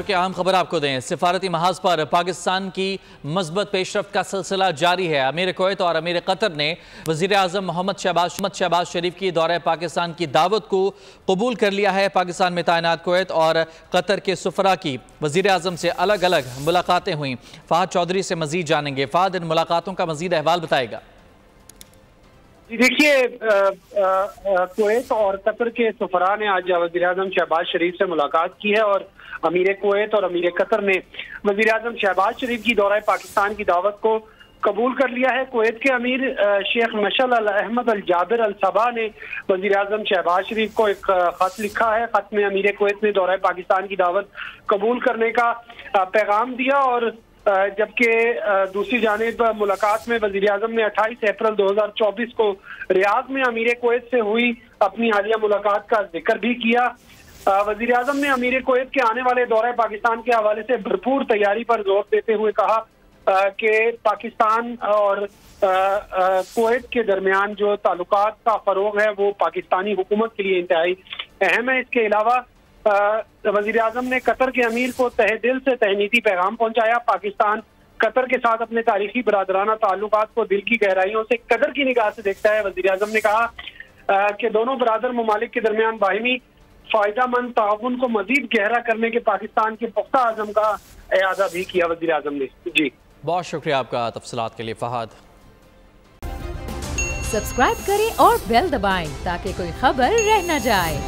کہ اہم خبر آپ کو دیں، سفارتی محاذ پر پاکستان کی مثبت پیش رفت کا سلسلہ جاری ہے۔ امیر کویت اور امیر قطر نے وزیر اعظم محمد شہباز شریف کی دورہ پاکستان کی دعوت کو قبول کر لیا ہے۔ پاکستان میں تعینات کویت اور قطر کے سفراء کی وزیر اعظم سے الگ الگ ملاقاتیں ہوئیں۔ فہد چودھری سے مزید جانیں گے۔ فہد، ان ملاقاتوں کا مزید احوال بتائے گا۔ دیکھیے، کویت اور قطر کے سفراء نے آج وزیر اعظم شہباز شریف سے ملاقات کی ہے اور امیر کویت اور امیر قطر نے وزیر اعظم شہباز شریف کی دورہ پاکستان کی دعوت کو قبول کر لیا ہے۔ کویت کے امیر شیخ مشعل احمد الجابر الصباح نے وزیر اعظم شہباز شریف کو ایک خط لکھا ہے۔ خط میں امیر کویت نے دورہ پاکستان کی دعوت قبول کرنے کا پیغام دیا، اور جبکہ دوسری جانب ملاقات میں وزیر اعظم نے 28 اپریل 2024 کو ریاض میں امیر کویت سے ہوئی اپنی حالیہ ملاقات کا ذکر بھی کیا۔ وزیر اعظم نے امیر کویت کے آنے والے دورہ پاکستان کے حوالے سے بھرپور تیاری پر زور دیتے ہوئے کہا کہ پاکستان اور کویت کے درمیان جو تعلقات کا فروغ ہے وہ پاکستانی حکومت کے لیے انتہائی اہم ہے۔ اس کے علاوہ وزیر اعظم نے قطر کے امیر کو تہہ دل سے تہنیتی پیغام پہنچایا۔ پاکستان قطر کے ساتھ اپنے تاریخی برادرانہ تعلقات کو دل کی گہرائیوں سے قدر کی نگاہ سے دیکھتا ہے۔ وزیر اعظم نے کہا کہ دونوں برادر ممالک کے درمیان باہمی فائدہ مند تعاون کو مزید گہرا کرنے کے پاکستان کے پختہ عزم کا اعادہ بھی کیا وزیر اعظم نے۔ جی بہت شکریہ آپ کا تفصیلات کے لیے فہد۔ سبسکرائب کریں اور بیل دبائیں تاکہ کوئی خبر رہ نہ جائے۔